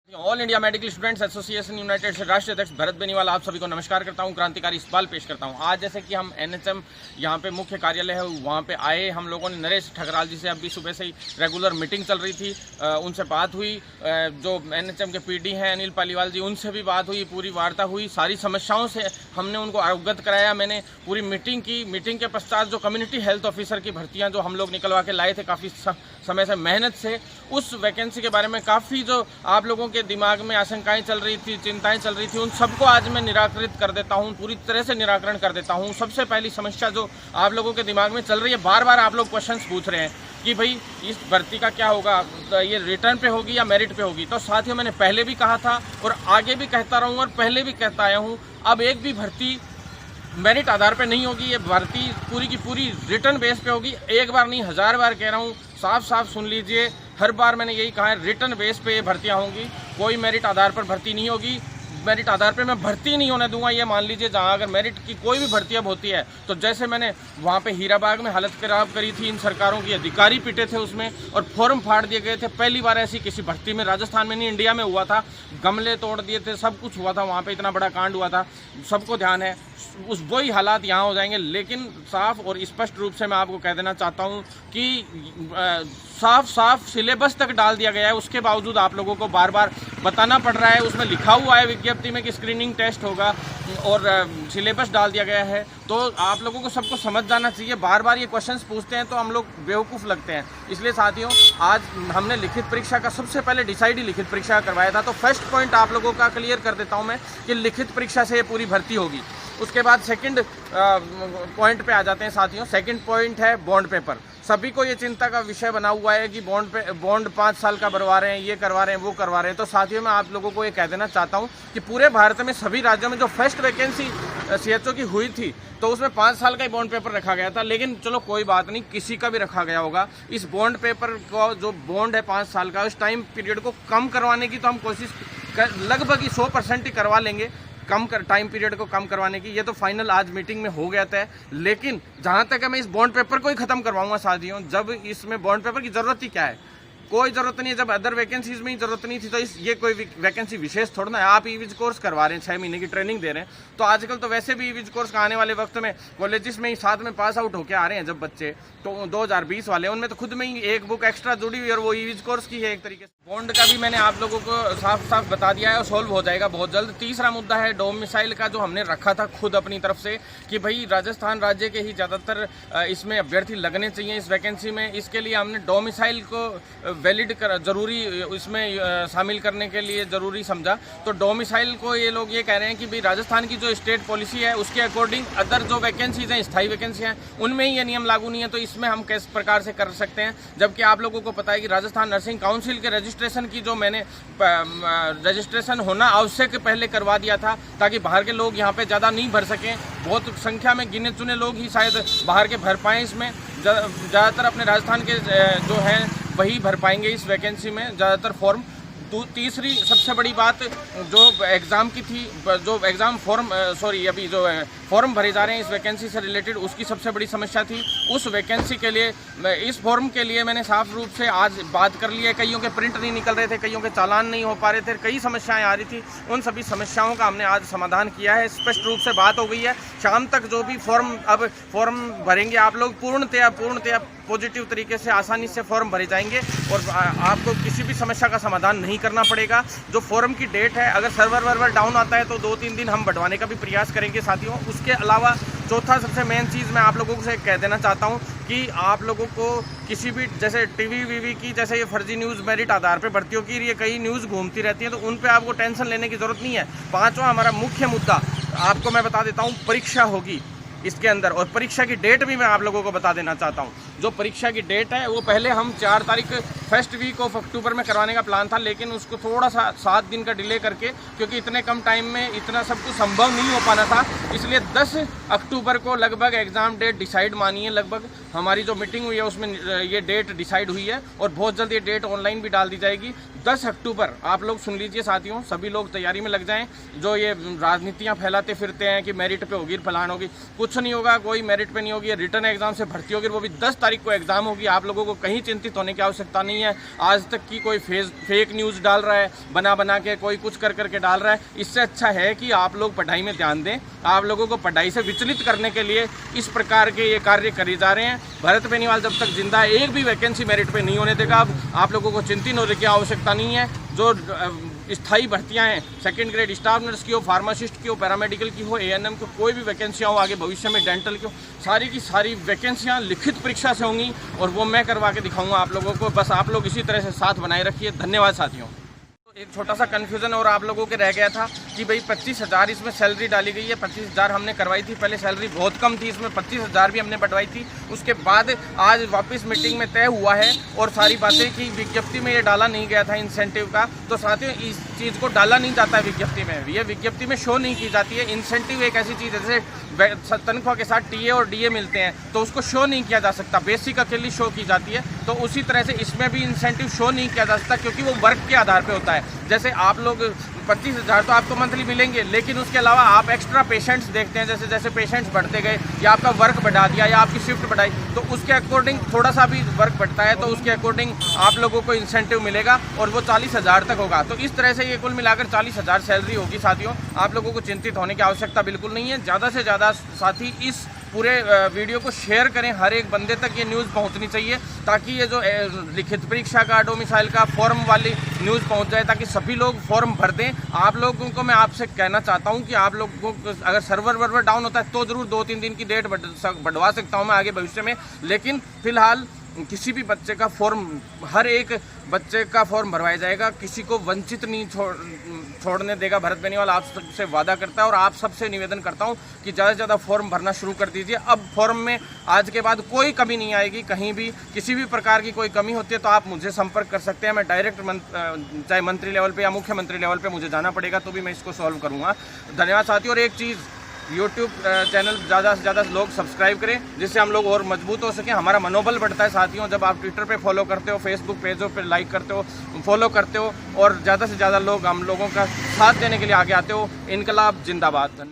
All India medical students association United से राष्ट्रीय अध्यक्ष भरत बेनीवाल आप सभी को नमस्कार करता हूं, क्रांतिकारी इकबाल पेश करता हूं। आज जैसे कि हम एनएचएम यहां पे मुख्य कार्यालय है वहां पे आए, हम लोगों ने नरेश ठकराल जी से अभी सुबह से ही रेगुलर मीटिंग चल रही थी, उनसे बात हुई। जो एनएचएम के पीडी हैं अनिल पालीवाल जी, उनसे भी बात हुई, पूरी वार्ता हुई, सारी समस्याओं से हमने उनको अवगत कराया। मैंने पूरी मीटिंग की। मीटिंग के पश्चात जो कम्युनिटी हेल्थ ऑफिसर की भर्तियाँ जो हम लोग निकलवा के लाए थे काफ़ी समय से मेहनत से, उस वैकेंसी के बारे में काफ़ी जो आप लोगों के दिमाग में आशंकाएं चल रही थी, चिंताएं चल रही थी, उन सबको आज मैं निराकृत कर देता हूं, पूरी तरह से निराकरण कर देता हूं। सबसे पहली समस्या जो आप लोगों के दिमाग में चल रही है, बार बार आप लोग क्वेश्चंस पूछ रहे हैं कि भाई इस भर्ती का क्या होगा, तो ये रिटर्न पे होगी या मेरिट पे होगी। तो साथियों, मैंने पहले भी कहा था और आगे भी कहता रहूँगा और पहले भी कहता आया हूँ, अब एक भी भर्ती मेरिट आधार पे नहीं होगी। ये भर्ती पूरी की पूरी रिटर्न बेस पे होगी। एक बार नहीं, 1000 बार कह रहा हूँ, साफ साफ सुन लीजिए। हर बार मैंने यही कहा है, रिटर्न बेस पे ये भर्तियाँ होंगी, कोई मेरिट आधार पर भर्ती नहीं होगी। मेरिट आधार पे मैं भर्ती नहीं होने दूंगा। ये मान लीजिए, जहाँ अगर मेरिट की कोई भी भर्ती अब होती है तो जैसे मैंने वहाँ पे हीराबाग में हालत खराब करी थी, इन सरकारों की अधिकारी पिटे थे उसमें और फॉर्म फाड़ दिए गए थे। पहली बार ऐसी किसी भर्ती में राजस्थान में नहीं, इंडिया में हुआ था। गमले तोड़ दिए थे, सब कुछ हुआ था वहाँ पे, इतना बड़ा कांड हुआ था, सबको ध्यान है। उस वही हालात यहाँ हो जाएंगे। लेकिन साफ और स्पष्ट रूप से मैं आपको कह देना चाहता हूँ कि साफ साफ सिलेबस तक डाल दिया गया है, उसके बावजूद आप लोगों को बार बार बताना पड़ रहा है। उसमें लिखा हुआ है विज्ञप्ति में कि स्क्रीनिंग टेस्ट होगा और सिलेबस डाल दिया गया है। तो आप लोगों को सबको समझ जाना चाहिए। बार बार ये क्वेश्चंस पूछते हैं तो हम लोग बेवकूफ़ लगते हैं। इसलिए साथियों, आज हमने लिखित परीक्षा का सबसे पहले डिसाइड ही लिखित परीक्षा करवाया था। तो फर्स्ट पॉइंट आप लोगों का क्लियर कर देता हूँ मैं कि लिखित परीक्षा से ये पूरी भर्ती होगी। उसके बाद सेकंड पॉइंट पे आ जाते हैं साथियों। सेकंड पॉइंट है बॉन्ड पेपर। सभी को ये चिंता का विषय बना हुआ है कि बॉन्ड 5 साल का भरवा रहे हैं, ये करवा रहे हैं, वो करवा रहे हैं। तो साथियों, मैं आप लोगों को ये कह देना चाहता हूँ कि पूरे भारत में सभी राज्यों में जो फर्स्ट वैकेंसी सीएचओ की हुई थी तो उसमें 5 साल का ही बॉन्ड पेपर रखा गया था। लेकिन चलो कोई बात नहीं, किसी का भी रखा गया होगा। इस बॉन्ड पेपर को, जो बॉन्ड है 5 साल का, उस टाइम पीरियड को कम करवाने की तो हम कोशिश लगभग 100% ही करवा लेंगे, कम कर टाइम पीरियड को कम करवाने की। ये तो फाइनल आज मीटिंग में हो गया था। लेकिन जहां तक है, मैं इस बॉन्ड पेपर को ही खत्म करवाऊंगा साथियों। जब इसमें बॉन्ड पेपर की जरूरत ही क्या है, कोई जरूरत नहीं है। जब अदर वैकेंसीज में ही जरूरत नहीं थी तो ये कोई वैकेंसी विशेष थोड़ा ना है। आप ईविज कोर्स करवा रहे हैं, 6 महीने की ट्रेनिंग दे रहे हैं। तो आजकल तो वैसे भी ईविज कोर्स का आने वाले वक्त में कॉलेजेस में ही साथ में पास आउट होकर आ रहे हैं जब बच्चे, तो 2020 वाले, उनमें तो खुद में ही एक बुक एक्स्ट्रा जुड़ी हुई और वो ईविज कोर्स की है एक तरीके से। बॉन्ड का भी मैंने आप लोगों को साफ साफ बता दिया है और सोल्व हो जाएगा बहुत जल्द। तीसरा मुद्दा है डोमिसाइल का, जो हमने रखा था खुद अपनी तरफ से कि भाई राजस्थान राज्य के ही ज़्यादातर इसमें अभ्यर्थी लगने चाहिए इस वैकेंसी में। इसके लिए हमने डोमिसाइल को वैलिड जरूरी इसमें शामिल करने के लिए ज़रूरी समझा। तो डोमिसाइल को ये लोग ये कह रहे हैं कि भाई राजस्थान की जो स्टेट पॉलिसी है उसके अकॉर्डिंग अदर जो वैकेंसीज हैं, स्थायी वैकेंसी हैं, उनमें ही ये नियम लागू नहीं है। तो इसमें हम किस प्रकार से कर सकते हैं, जबकि आप लोगों को पता है कि राजस्थान नर्सिंग काउंसिल के रजिस्ट्रेशन की जो मैंने रजिस्ट्रेशन होना आवश्यक पहले करवा दिया था, ताकि बाहर के लोग यहाँ पे ज़्यादा नहीं भर सकें। बहुत संख्या में गिने चुने लोग ही शायद बाहर के भर पाएँ। इसमें ज़्यादातर अपने राजस्थान के जो हैं वही भर पाएंगे इस वैकेंसी में ज़्यादातर फॉर्म। तीसरी सबसे बड़ी बात जो एग्ज़ाम की थी, जो एग्ज़ाम अभी जो फॉर्म भरे जा रहे हैं इस वैकेंसी से रिलेटेड, उसकी सबसे बड़ी समस्या थी। उस वैकेंसी के लिए, इस फॉर्म के लिए मैंने साफ रूप से आज बात कर ली है। कईयों के प्रिंट नहीं निकल रहे थे, कईयों के चालान नहीं हो पा रहे थे, कई समस्याएं आ रही थी। उन सभी समस्याओं का हमने आज समाधान किया है। स्पष्ट रूप से बात हो गई है। शाम तक जो भी फॉर्म भरेंगे आप लोग, पूर्णतया पॉजिटिव तरीके से आसानी से फॉर्म भरे जाएंगे और आपको किसी भी समस्या का समाधान नहीं करना पड़ेगा। जो फॉर्म की डेट है, अगर सर्वर डाउन आता है तो 2-3 दिन हम बढ़वाने का भी प्रयास करेंगे साथियों। उसके अलावा चौथा सबसे मेन चीज़ मैं आप लोगों से कह देना चाहता हूँ कि आप लोगों को किसी भी, जैसे टीवी की, जैसे ये फर्जी न्यूज़ मेरिट आधार पे भर्तियों की ये कई न्यूज़ घूमती रहती है, तो उन पे आपको टेंशन लेने की ज़रूरत नहीं है। 5वां हमारा मुख्य मुद्दा आपको मैं बता देता हूँ, परीक्षा होगी इसके अंदर, और परीक्षा की डेट भी मैं आप लोगों को बता देना चाहता हूँ। जो परीक्षा की डेट है वो पहले हम 4 तारीख फर्स्ट वीक ऑफ अक्टूबर में करवाने का प्लान था, लेकिन उसको थोड़ा सा 7 दिन का डिले करके, क्योंकि इतने कम टाइम में इतना सब कुछ संभव नहीं हो पाना था, इसलिए 10 अक्टूबर को लगभग एग्ज़ाम डेट डिसाइड मानिए। लगभग हमारी जो मीटिंग हुई है उसमें ये डेट डिसाइड हुई है और बहुत जल्द ये डेट ऑनलाइन भी डाल दी जाएगी। 10 अक्टूबर आप लोग सुन लीजिए साथियों, सभी लोग तैयारी में लग जाएं। जो ये राजनीतियाँ फैलाते फिरते हैं कि मेरिट पे होगी, फलान होगी, कुछ कुछ नहीं होगा, कोई मेरिट पे नहीं होगी, रिटर्न एग्जाम से भर्ती होगी, वो भी 10 तारीख को एग्जाम होगी। आप लोगों को कहीं चिंतित होने की आवश्यकता नहीं है। आज तक की कोई फेक न्यूज़ डाल रहा है, बना के कोई कुछ कर करके डाल रहा है, इससे अच्छा है कि आप लोग पढ़ाई में ध्यान दें। आप लोगों को पढ़ाई से विचलित करने के लिए इस प्रकार के ये कार्य करे जा रहे हैं। भरत बेनीवाल जब तक जिंदा है, एक भी वैकेंसी मेरिट पे नहीं होने देगा। अब आप लोगों को चिंतित होने की आवश्यकता नहीं है। जो स्थायी भर्तियां हैं, सेकंड ग्रेड स्टाफ नर्स की हो, फार्मासिस्ट की हो, पैरामेडिकल की हो, एएनएम की, कोई भी वैकेंसियाँ हो आगे भविष्य में, डेंटल की हो, सारी की सारी वैकेंसियां लिखित परीक्षा से होंगी और वो मैं करवा के दिखाऊंगा आप लोगों को। बस आप लोग इसी तरह से साथ बनाए रखिए। धन्यवाद साथियों। एक छोटा सा कन्फ्यूज़न और आप लोगों के रह गया था कि भाई 25,000 इसमें सैलरी डाली गई है। 25,000 हमने करवाई थी, पहले सैलरी बहुत कम थी, इसमें 25,000 भी हमने बढ़वाई थी। उसके बाद आज वापस मीटिंग में तय हुआ है और सारी बातें कि विज्ञप्ति में ये डाला नहीं गया था इंसेंटिव का। तो साथियों, इस चीज़ को डाला नहीं जाता है विज्ञप्ति में, ये विज्ञप्ति में शो नहीं की जाती है। इंसेंटिव एक ऐसी चीज़ है जैसे तनख्वाह के साथ टीए और डीए मिलते हैं, तो उसको शो नहीं किया जा सकता, बेसिक अकेली शो की जाती है। तो उसी तरह से इसमें भी इंसेंटिव शो नहीं किया जा सकता, क्योंकि वो वर्क के आधार पर होता है। जैसे आप लोग 25,000 तो आपको मंथली मिलेंगे, लेकिन उसके अलावा आप एक्स्ट्रा पेशेंट्स देखते हैं, जैसे जैसे पेशेंट्स बढ़ते गए या आपका वर्क बढ़ा दिया या आपकी शिफ्ट बढ़ाई, तो उसके अकॉर्डिंग थोड़ा सा भी वर्क बढ़ता है तो उसके अकॉर्डिंग आप लोगों को इंसेंटिव मिलेगा और वो 40,000 तक होगा। तो इस तरह से ये कुल मिलाकर 40,000 सैलरी होगी साथियों। आप लोगों को चिंतित होने की आवश्यकता बिल्कुल नहीं है। ज़्यादा से ज़्यादा साथी इस पूरे वीडियो को शेयर करें, हर एक बंदे तक ये न्यूज़ पहुंचनी चाहिए, ताकि ये जो लिखित परीक्षा का, डोमिसाइल का फॉर्म वाली न्यूज़ पहुंच जाए, ताकि सभी लोग फॉर्म भर दें। आप लोगों को मैं आपसे कहना चाहता हूं कि आप लोगों को अगर सर्वर डाउन होता है तो ज़रूर 2-3 दिन की डेट बढ़वा सकता हूं मैं आगे भविष्य में, लेकिन फ़िलहाल किसी भी बच्चे का फॉर्म, हर एक बच्चे का फॉर्म भरवाया जाएगा, किसी को वंचित नहीं छोड़ने देगा भरत बेनीवाल। आप सबसे वादा करता है और आप सबसे निवेदन करता हूं कि ज़्यादा से ज़्यादा फॉर्म भरना शुरू कर दीजिए। अब फॉर्म में आज के बाद कोई कमी नहीं आएगी, कहीं भी किसी भी प्रकार की कोई कमी होती है तो आप मुझे संपर्क कर सकते हैं। मैं डायरेक्ट चाहे मंत्री लेवल पे या मुख्यमंत्री लेवल पे मुझे जाना पड़ेगा तो भी मैं इसको सॉल्व करूँगा। धन्यवाद साथियों। और एक चीज़, यूट्यूब चैनल ज़्यादा से ज़्यादा लोग सब्सक्राइब करें, जिससे हम लोग और मजबूत हो सकें। हमारा मनोबल बढ़ता है साथियों जब आप ट्विटर पे फॉलो करते हो, फेसबुक पेजों पे लाइक करते हो, फॉलो करते हो और ज़्यादा से ज़्यादा लोग हम लोगों का साथ देने के लिए आगे आते हो। इनकलाब जिंदाबाद।